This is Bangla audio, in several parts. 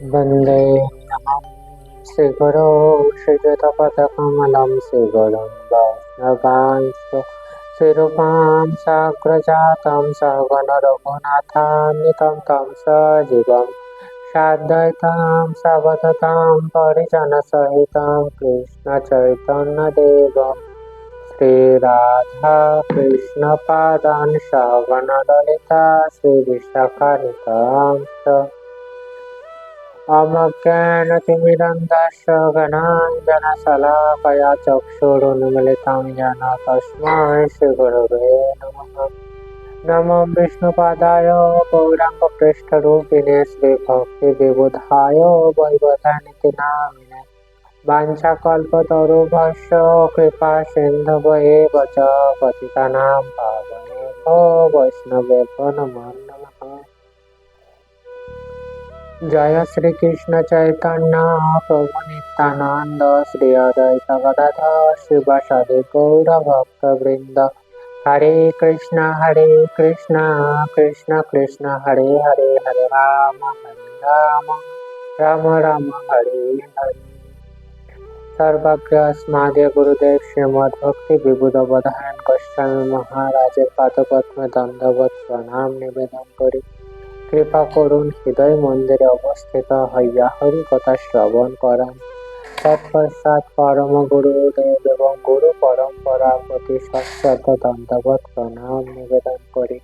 वन्देऽहं श्रीगुरो श्रीयुतपथकमलं श्रीगुरुं वैष्णवांश्च श्रीरूपां साग्रजातं सहगणरघुनाथान्वितं तं सजीवं साद्वैतं सावधूतं परिजनसहितं कृष्णचैतन्यदेवं श्रीराधा कृष्णपादान् सहगणललिता श्रीविशाखान्वितांश्च अमज्ञानतिमिरन्धस्य ज्ञानाञ्जनशलाकया चक्षुरुन्मिलितं येन तस्मै श्रीगुरवे नमः। नमो विष्णुपादाय गौराङ्गपृष्ठरूपिणे श्रीभक्तिविबुधाय वैवधानिति नामिने वाञ्छाकल्पतरुभ्यश्च कृपासिन्धवैव च पतितानां पावनेभ्यो वैष्णवेभ्यो नमो नमः। जय श्री कृष्ण चैतन्य प्रभु नित्यानंद श्री अद्वैत गदाधर शिवासादि गौर भक्त वृंद हरे कृष्ण कृष्ण कृष्ण हरे हरे हरे राम राम राम हरे हरे। सर्वज्ञ गुरुदेव श्रीमद् भक्ति विबुध अवधारण गोस्वामी महाराजेर पादपद्मे दंडवत प्रणाम निवेदन करी কৃপা করুন হৃদয় মন্দিরে অবস্থিত হইয়া হরি কথা শ্রবণ করেন। তৎপশ্চাৎ পরম গুরুদেব এবং গুরু পরম্পরা প্রতি সশ্রদ্ধ দণ্ডবত প্রণাম নিবেদন করি।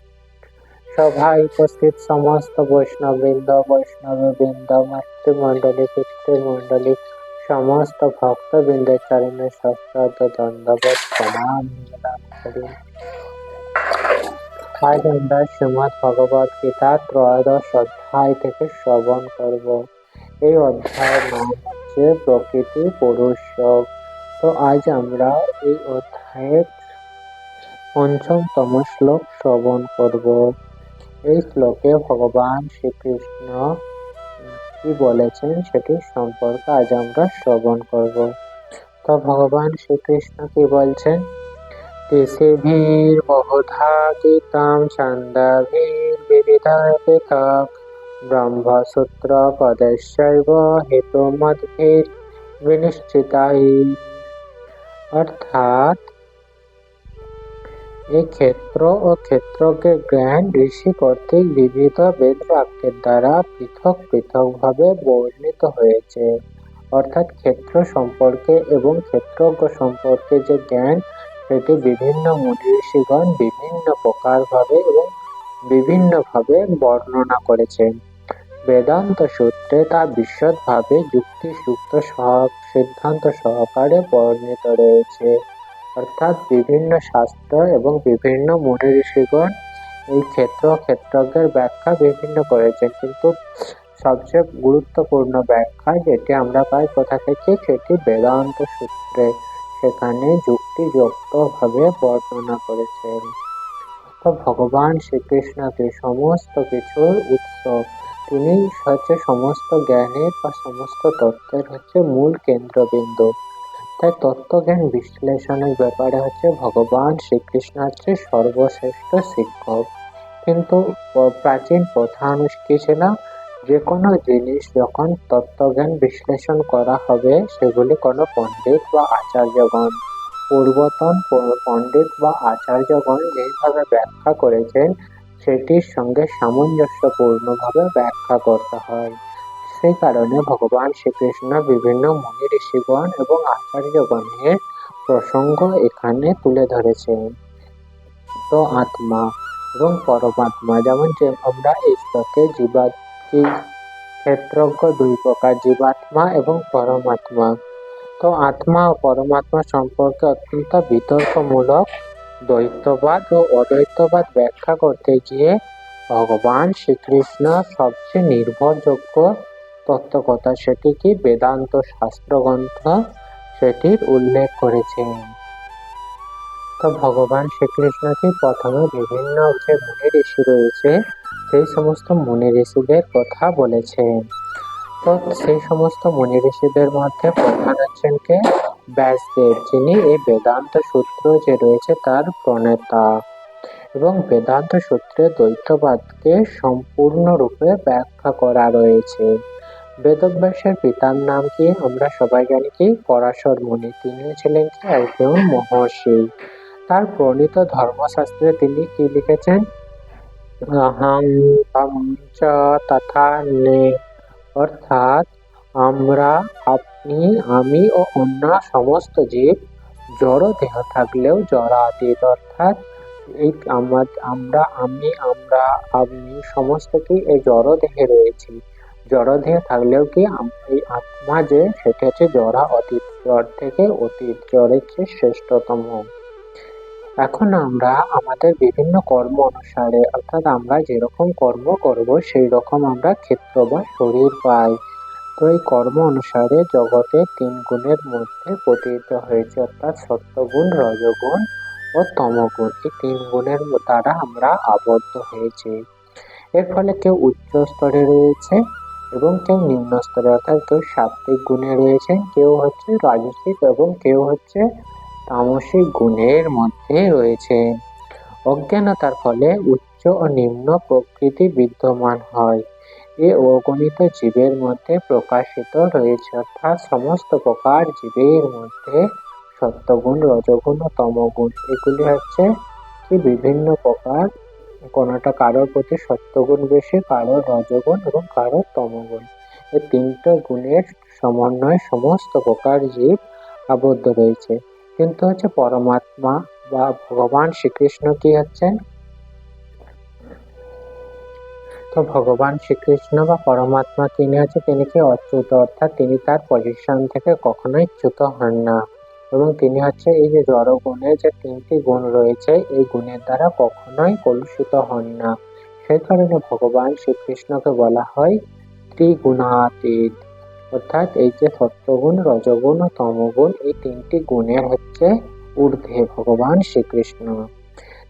সভায় উপস্থিত সমস্ত বৈষ্ণববৃন্দ বৈষ্ণববৃন্দ মাতৃমণ্ডলী পিতৃমণ্ডলী সমস্ত ভক্তবৃন্দের চরণে সশ্রদ্ধ দণ্ডবত প্রণাম নিবেদন করি। আজ আমরা শ্রীমদ্ ভগবদ গীতা ত্রয়োদশ অধ্যায় থেকে শ্রবণ করব। এই অধ্যায়ের নাম হচ্ছে প্রকৃতি পুরুষ যোগ। তো আজ আমরা এই অধ্যায়ের পঞ্চমতম শ্লোক শ্রবণ করব। এই শ্লোকে ভগবান শ্রীকৃষ্ণ কি বলেছেন সেটি সম্পর্কে আজ আমরা শ্রবণ করব। তো ভগবান শ্রীকৃষ্ণ কি বলছেন? ऋषिभिर्बहुधा गीतं छन्दोभिर्विविधैः पृथक् ब्रह्मसूत्रपदश्चैव हेतुमद्भिर्विनिश्चितैः। অর্থাৎ এই ক্ষেত্র ও ক্ষেত্রজ্ঞের জ্ঞান ঋষি কর্তৃক বিবিধ বেদ বাক্যের দ্বারা পৃথক পৃথক ভাবে বর্ণিত হয়েছে। অর্থাৎ ক্ষেত্র সম্পর্কে এবং ক্ষেত্রজ্ঞ সম্পর্কে যে জ্ঞান সেটি বিভিন্ন মুনি ঋষিগণ বিভিন্ন প্রকার ভাবে এবং বিভিন্ন ভাবে বর্ণনা করেছেন। বেদান্ত সূত্রে তা বিশদভাবে যুক্তিযুক্ত সিদ্ধান্ত সহকারে বর্ণিত রয়েছে। অর্থাৎ বিভিন্ন শাস্ত্র এবং বিভিন্ন মুনি ঋষিগণ এই ক্ষেত্রজ্ঞের ব্যাখ্যা বিভিন্ন করেছেন, কিন্তু সবচেয়ে গুরুত্বপূর্ণ ব্যাখ্যা যেটি আমরা পাই কোথা থেকে, সেটি বেদান্ত সূত্রে, সেখানে যুক্তিযুক্ত ভাবে বর্ণনা করেছেন। তো ভগবান শ্রীকৃষ্ণকে সমস্ত কিছুর উৎস, তিনি হচ্ছে সমস্ত জ্ঞানের বা সমস্ত তত্ত্বের হচ্ছে মূল কেন্দ্রবিন্দু। তাই তত্ত্বজ্ঞান বিশ্লেষণের ব্যাপারে হচ্ছে ভগবান শ্রীকৃষ্ণ হচ্ছে সর্বশ্রেষ্ঠ শিক্ষক। কিন্তু প্রাচীন প্রথা কি ছিল, যে কোনো জিনিস যখন তত্ত্বজ্ঞান বিশ্লেষণ করা হবে সেগুলি কোনো পণ্ডিত বা আচার্যগণ, পূর্বতন পণ্ডিত বা আচার্যগণ যেভাবে ব্যাখ্যা করেছেন সেটির সঙ্গে সামঞ্জস্যপূর্ণভাবে ব্যাখ্যা করতে হয়। সেই কারণে ভগবান শ্রীকৃষ্ণ বিভিন্ন মুনি ঋষিগণ এবং আচার্যগণের প্রসঙ্গ এখানে তুলে ধরেছেন। তো আত্মা এবং পরমাত্মা, যেমন যে আমরা এই শ্লোকে ক্ষেত্রজ্ঞ দুই প্রকার, জীবাত্মা এবং পরমাত্মা। তো আত্মা ও পরমাত্মা সম্পর্কে অত্যন্ত বিতর্কমূলক দ্বৈতবাদ ও অদ্বৈতবাদ ব্যাখ্যা করতে গিয়ে ভগবান শ্রীকৃষ্ণ সবচেয়ে নির্ভরযোগ্য তত্ত্বকথা, সেটি কি বেদান্ত শাস্ত্রগ্রন্থ, সেটির উল্লেখ করেছেন। তো ভগবান শ্রীকৃষ্ণ কি প্রথমে বিভিন্ন যে মুনি ঋষি রয়েছে সেই সমস্ত মুনি ঋষিদের কথা বলেছেন। তো সেই সমস্ত মুনি ঋষিদের মধ্যে প্রধান হচ্ছেন কে? ব্যাসদেব, যিনি এই বেদান্ত সূত্র যে রয়েছে তার প্রণেতা এবং বেদান্ত সূত্রে দ্বৈতবাদকে সম্পূর্ণরূপে ব্যাখ্যা করা রয়েছে। বেদব্যাসের পিতার নাম কি? আমরা সবাই জানি কি? পরাশর মুনি। তিনি ছিলেন কি? একজন মহর্ষি। তার প্রণীত ধর্মশাস্ত্রে তিনি কি লিখেছেন? অহং তম চ তথা নে, অর্থাৎ আমরা, আপনি, আমি ও অন্য সমস্ত জীব জড় দেহ থাকলেও জড়াতীত, অর্থাৎ এই আমরা, আমরা, আপনি সমস্ত কি এই জড় দেহে রয়েছি। জড় দেহে থাকলেও কি এই আত্মা যে সেটা হচ্ছে জড়া অতীত, জড় থেকে অতীত, জড়ের চেয়ে শ্রেষ্ঠতম। এখন আমরা আমাদের বিভিন্ন কর্ম অনুসারে, অর্থাৎ আমরা যেরকম কর্ম করব সেই রকম আমরা ক্ষেত্র বা শরীর পাই। তো এই কর্ম অনুসারে জগতে ৩ গুণের মধ্যে পতিত হয়েছে, অর্থাৎ সত্ত্বগুণ, রজগুণ ও তমগুণ। এই ৩ গুণের দ্বারা আমরা আবদ্ধ হয়েছি। এর ফলে কেউ উচ্চ স্তরে রয়েছে এবং কেউ নিম্ন স্তরে, অর্থাৎ কেউ সাত্ত্বিক গুণে রয়েছে, কেউ হচ্ছে রাজসিক এবং কেউ হচ্ছে তামসিক গুণের মধ্যে রয়েছে। অজ্ঞানতার ফলে উচ্চ ও নিম্ন প্রকৃতি বিদ্যমান হয়। এ অগণিত জীবের মধ্যে প্রকাশিত রয়েছে, অর্থাৎ সমস্ত প্রকার জীবের মধ্যে সত্ত্বগুণ, রজগুণ ও তমগুণ এগুলি হচ্ছে কি বিভিন্ন প্রকার। কোনোটা কারোর প্রতি সত্ত্বগুণ বেশি, কারোর রজগুণ এবং কারোর তমগুণ। এই ৩টা গুণের সমন্বয়ে সমস্ত প্রকার জীব আবদ্ধ রয়েছে। কিন্তু হচ্ছে পরমাত্মা বা ভগবান শ্রীকৃষ্ণ কি হচ্ছেন? তো ভগবান শ্রীকৃষ্ণ বা পরমাত্মা তিনি হচ্ছে, তিনি কি অচ্যুত, অর্থাৎ তিনি তার পজিশন থেকে কখনোই চ্যুত হন না এবং তিনি হচ্ছে এই যে জড় গুণের যে ৩টি গুণ রয়েছে এই গুণের দ্বারা কখনোই কলুষিত হন না। সেই কারণে ভগবান শ্রীকৃষ্ণকে বলা হয় ত্রিগুণাতীত, অর্থাৎ এই যে সত্যগুণ, রজগুণ ও তমগুণ এই ৩টি গুণের হচ্ছে ঊর্ধ্বে ভগবান শ্রীকৃষ্ণ।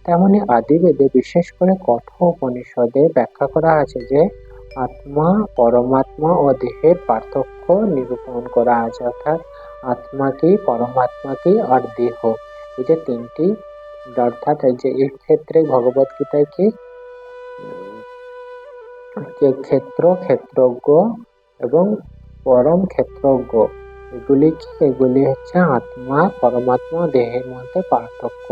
তেমনি আদিবেদে বিশেষ করে কঠোপনিষদে ব্যাখ্যা করা আছে যে আত্মা, পরমাত্মা ও দেহের পার্থক্য নিরূপণ করা আছে, অর্থাৎ আত্মা কি, পরমাত্মা কি আর দেহ, এই যে ৩টি, অর্থাৎ এই যে এই ক্ষেত্রে ভগবত গীতায় কি ক্ষেত্র, ক্ষেত্রজ্ঞ এবং পরম ক্ষেত্রজ্ঞ এগুলি হচ্ছে আত্মা, পরমাত্মা, দেহের মধ্যে পার্থক্য।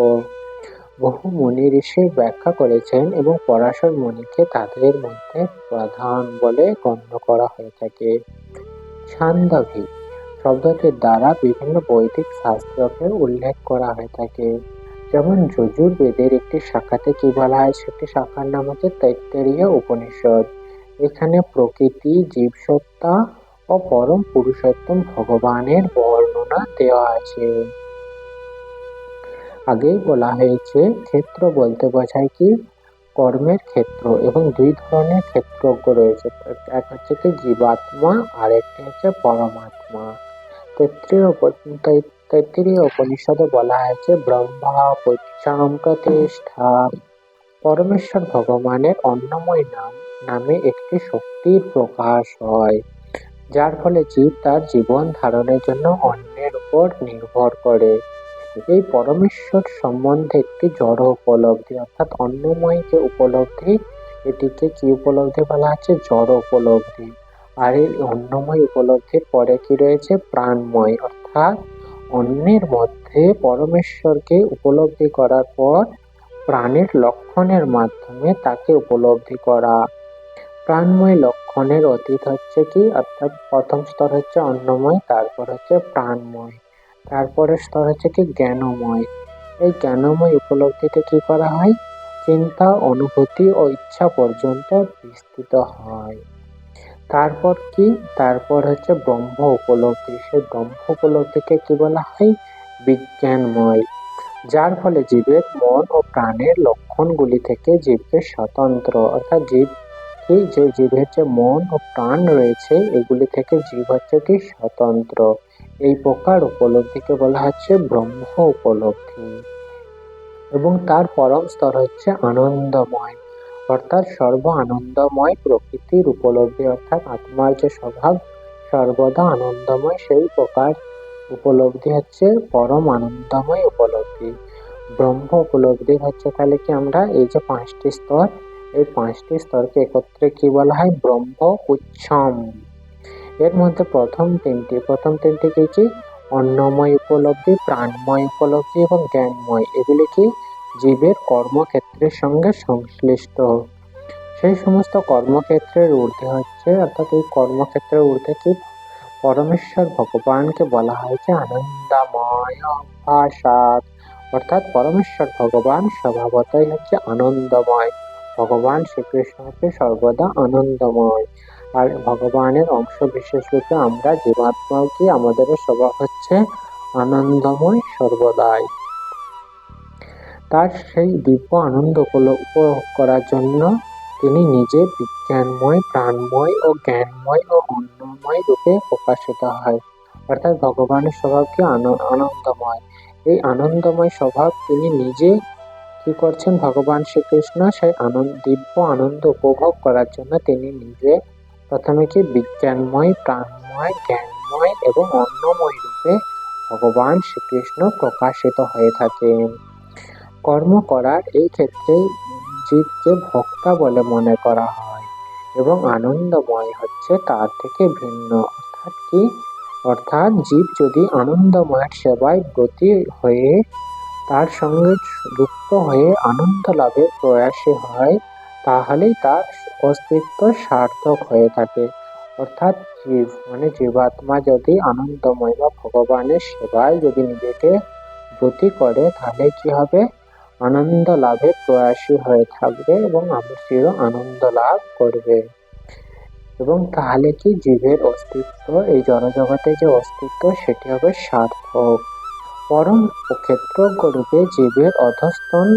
বহু মুনি ঋষি ব্যাখ্যা করেছেন এবং পরাশর মুনিকে তাদের মধ্যে প্রধান বলে গণ্য করা হয়ে থাকে। ছান্দোগী শব্দটির দ্বারা বিভিন্ন বৈদিক শাস্ত্রকে উল্লেখ করা হয়ে থাকে। যেমন যজুর্বেদের একটি শাখাতে কি বলা হয়? সেটি শাখার নাম হচ্ছে তৈত্তরীয় উপনিষদ। এখানে প্রকৃতি, জীবসত্তা ও পরম পুরুষোত্তম ভগবানের বর্ণনা দেওয়া আছে। আগেই বলা হয়েছে ক্ষেত্র বলতে বোঝায় কি কর্মের ক্ষেত্র, এবং 2 ধরনের ক্ষেত্রজ্ঞ রয়েছে, এক হচ্ছে কি জীবাত্মা আর একটি হচ্ছে পরমাত্মা। তৈত্তরীয় উপনিষদে বলা হয়েছে ব্রহ্মা পুচ্ছাম প্রতিষ্ঠা, পরমেশ্বর ভগবানের অন্নময় নামে একটি শক্তির প্রকাশ হয়, যার ফলে জীব তার জীবন ধারণের জন্য অন্যের উপর নির্ভর করে। এই পরমেশ্বর সম্বন্ধে একটি জড় উপলব্ধি, অর্থাৎ অন্নময় যে উপলব্ধি, এটিকে কি উপলব্ধি বলা হচ্ছে? জড় উপলব্ধি। আর এই অন্নময় উপলব্ধির পরে কি রয়েছে? প্রাণময়, অর্থাৎ অন্যের মধ্যে পরমেশ্বরকে উপলব্ধি করার পর প্রাণের লক্ষণের মাধ্যমে তাকে উপলব্ধি করা। প্রাণময় লক্ষণের অতীত হচ্ছে কি, অর্থাৎ প্রথম স্তর হচ্ছে অন্নময়, তারপর হচ্ছে প্রাণময়, তারপরের স্তর হচ্ছে কি জ্ঞানময়। এই জ্ঞানময় উপলব্ধিতে কি করা হয়? চিন্তা, অনুভূতি ও ইচ্ছা পর্যন্ত বিস্তৃত হয়। তারপর কি? তারপর হচ্ছে ব্রহ্ম উপলব্ধি। সেই ব্রহ্ম উপলব্ধিকে কি বলা হয়? বিজ্ঞানময়, যার ফলে জীবের মন ও প্রাণের লক্ষণগুলি থেকে জীবকে স্বতন্ত্র, অর্থাৎ জীব কি, যে জীবের যে মন ও প্রাণ রয়েছে এগুলি থেকে জীব হচ্ছে কি স্বতন্ত্র। এই প্রকার উপলব্ধিকে বলা হচ্ছে ব্রহ্ম উপলব্ধি। এবং তার পরম স্তর হচ্ছে আনন্দময়, অর্থাৎ সর্ব আনন্দময় প্রকৃতির উপলব্ধি, অর্থাৎ আত্মার যে স্বভাব সর্বদা আনন্দময়, সেই প্রকার উপলব্ধি হচ্ছে পরম আনন্দময় উপলব্ধি। ব্রহ্ম উপলব্ধি হচ্ছে তাহলে কি আমরা এই যে 5টি স্তর, এই 5টি স্তরকে একত্রে কি বলা হয়? ব্রহ্ম পুচ্ছম। এর মধ্যে প্রথম তিনটি কি অন্নময় উপলব্ধি, প্রাণময় উপলব্ধি এবং জ্ঞানময়, এগুলি কি জীবের কর্মক্ষেত্রের সঙ্গে সংশ্লিষ্ট। সেই সমস্ত কর্মক্ষেত্রের ঊর্ধ্বে হচ্ছে, অর্থাৎ এই কর্মক্ষেত্রের ঊর্ধ্বে কি পরমেশ্বর ভগবানকে বলা হয়েছে আনন্দময় ভাষাৎ, অর্থাৎ পরমেশ্বর ভগবান স্বভাবতই হচ্ছে আনন্দময়। ভগবান শ্রীকৃষ্ণ হচ্ছে সর্বদা আনন্দময়, আর ভগবানের অংশ বিশেষ রূপে আমরা জীবাত্মাও কি আমাদেরও স্বভাব হচ্ছে আনন্দময় সর্বদাই। তার সেই দিব্য আনন্দ উপভোগ করার জন্য তিনি নিজে বিজ্ঞানময়, প্রাণময় ও জ্ঞানময় ও অন্নময় রূপে প্রকাশিত হয়। অর্থাৎ ভগবানের স্বভাব কি আনন্দময়। এই আনন্দময় স্বভাব তিনি নিজে কি করছেন, ভগবান শ্রীকৃষ্ণ সেই দিব্য আনন্দ উপভোগ করার জন্য তিনি নিজে প্রথমে কি বিজ্ঞানময়, প্রাণময়, জ্ঞানময় এবং অন্নময় রূপে ভগবান শ্রীকৃষ্ণ প্রকাশিত হয়ে থাকেন। কর্ম করার এই ক্ষেত্রে জীবকে ভোক্তা বলে মনে করা হয় এবং আনন্দময় হচ্ছে তার থেকে ভিন্ন। অর্থাৎ কি, অর্থাৎ জীব যদি আনন্দময়ের সেবায় ব্রতী হয়ে তার সঙ্গে যুক্ত হয়ে আনন্দ লাভের প্রয়াসী হয়, তাহলেই তার অস্তিত্ব সার্থক হয়ে থাকে। অর্থাৎ জীব জীবাত্মা যদি আনন্দময় বা ভগবানের সেবায় যদি নিজেকে ব্রতী করে, তাহলে কি হবে, আনন্দ লাভের প্রয়াসী হয়ে থাকবে এবং চির আনন্দ লাভ করবে। এবং তাহলে কি জীবের অস্তিত্ব, এই জড়জগতে যে অস্তিত্ব, সেটি হবে সার্থক। পরম ক্ষেত্রজ্ঞ রূপে জীবের অধস্তন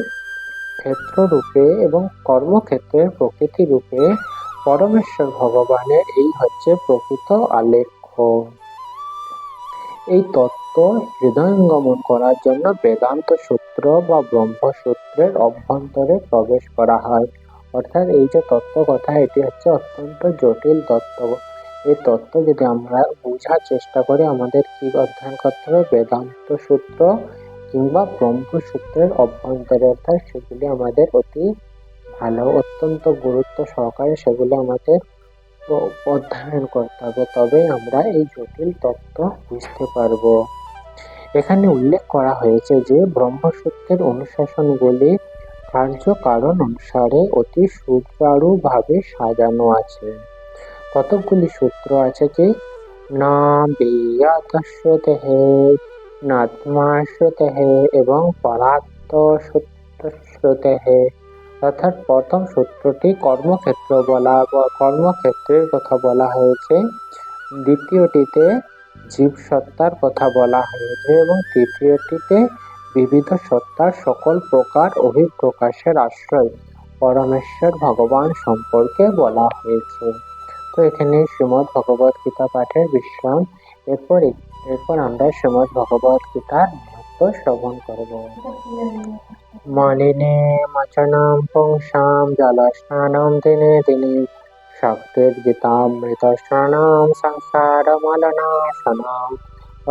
ক্ষেত্ররূপে এবং কর্মক্ষেত্রের প্রকৃতি রূপে পরমেশ্বর ভগবানের এই হচ্ছে প্রকৃত আলেখ্য। এই তত্ত্ব হৃদয়ঙ্গমন করার জন্য বেদান্ত সূত্র বা ব্রহ্মসূত্রের অভ্যন্তরে প্রবেশ করা হয়। অর্থাৎ এই যে তত্ত্ব কথা, এটি হচ্ছে অত্যন্ত জটিল তত্ত্ব। এই তত্ত্ব যদি আমরা বোঝার চেষ্টা করি, আমাদের কি অধ্যয়ন করতে হবে, বেদান্ত সূত্র কিংবা ব্রহ্মসূত্রের অভ্যন্তরে, অর্থাৎ সেগুলি আমাদের অতি ভালো, অত্যন্ত গুরুত্ব সহকারে সেগুলো আমাদের অধ্যয়ন করতে হবে, তবেই আমরা এই জটিল তত্ত্ব বুঝতে পারব। এখানে উল্লেখ করা হয়েছে যে ব্রহ্মসূত্রের অনুশাসনগুলি কার্য কারণ অনুসারে অতি সুচারুভাবে সাজানো আছে। কতকগুলি সূত্র আছে কি, না বিয়াতশ্রুতেঃ, নাত্মাশ্রুতেঃ এবং পরার্থশ্রুতেঃ। অর্থাৎ প্রথম সূত্রটি কর্মক্ষেত্রের কথা বলা হয়েছে, দ্বিতীয়টিতে জীব সত্তার কথা বলা হয়েছে এবং তৃতীয়টিতে বিবিধ সত্তার সকল প্রকার অভিপ্রকাশের আশ্রয় পরমেশ্বর ভগবান সম্পর্কে বলা হয়েছে। তো এখানে শ্রীমদ্ ভগবত গীতা পাঠের বিশ্রাম। এরপর আমরা শ্রীমদ্ ভগবত গীতার মহত্ব শ্রবণ করব। মলিনে মচনাম পুংসাম জলস্নানম দিনে দিনে শক্তির গীতামৃত স্নানাম সংসার মলনাশনাম।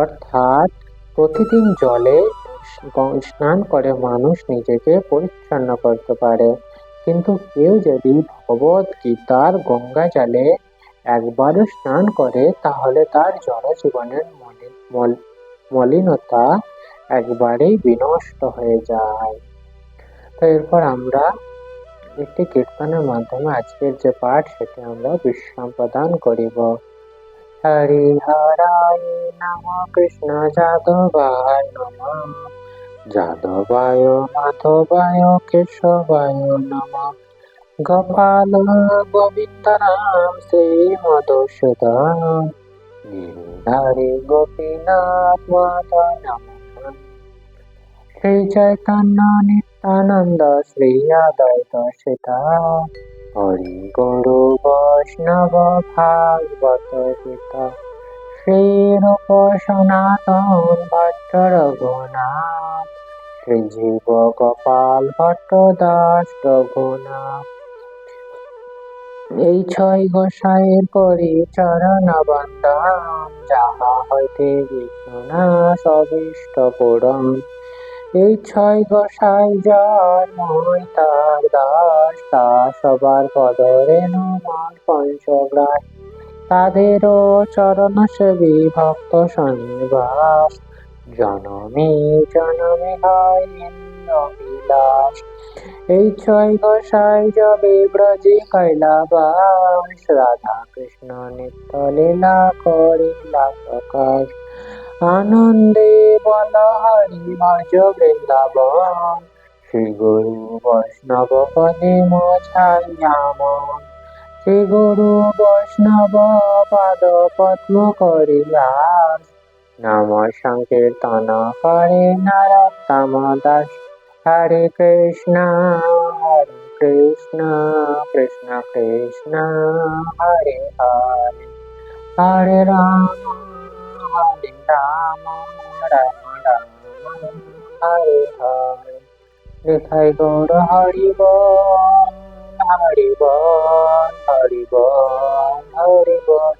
অর্থাৎ প্রতিদিন জলে স্নান করে মানুষ নিজেকে পরিচ্ছন্ন করতে পারে, কিন্তু কেউ যদি ভগবত গীতার গঙ্গা জলে একবারও স্নান করে, তাহলে তার জনজীবনের মলিনতা একবারেই বিনষ্ট হয়ে যায়। তো এরপর আমরা একটি কীর্তনের মাধ্যমে আজকের যে পাঠ, সেটি আমরা বিশ্রাম প্রদান করিব। হরিহরায় নমঃ, কৃষ্ণ যাদবায় নমঃ, যাদবায় মাধবায় কেশবায় নমঃ, গোপাল গোবিন্দরাম শ্রী মধুসূদন গিরিধারী গোপীনাথ মাধব নমঃ। শ্রী চৈতন্য নিত্যানন্দ শ্রী অদ্বৈত সীতা হরি গুরু বৈষ্ণব ভাগবত গীতা শ্রী রূপ সনাতন ভট্ট রঘুনাথ শ্রী জীব গোপাল ভট্ট দাস রঘুনাথ। এই ছয় গোসাইয়ের করি চরণ বন্দন, যাহা হইতে বিঘ্ননাশ অভীষ্ট পূরণ। এই ছয় গোসাই যার মই তার দাস, তা সবার পদরে নমন পঞ্চগ্রাস। তাদেরও চরণ সেবী ভক্ত সন্নিবাস, জনমে জনমে হয় এই অভিলাষ। এই ছয় গোসাই যবে ব্রজে কৈলাবাস, রাধা কৃষ্ণ নিত্য লীলা করিলা প্রকাশ। আনন্দে বল হরি ভজ বৃন্দাবন, শ্রী গুরু বৈষ্ণব পদে মছাইয়া মন। শ্রী গুরু বৈষ্ণব পাদ পদ্ম করিয়াস, নাম সংকীর্তন করে নরোত্তম দাস। হরে কৃষ্ণ কৃষ্ণ কৃষ্ণ হরে হরে, হরে রাম রাম রাম হরে হরে। নিতাই গৌর হরি বল, হরি বল, হরি বল, হরি বল।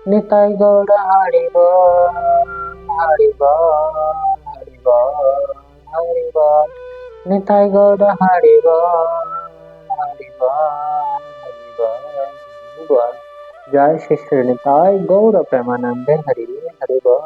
নিতাই গৌর হরি বল, হরি বল, হরি বল, হরি বল। নিতাই গৌর হরি বল, হরি বল, হরি বল, হরি বল। জয় শ্রী শ্রী নিতাই গৌর প্রেমানন্দে হরি হরি বল।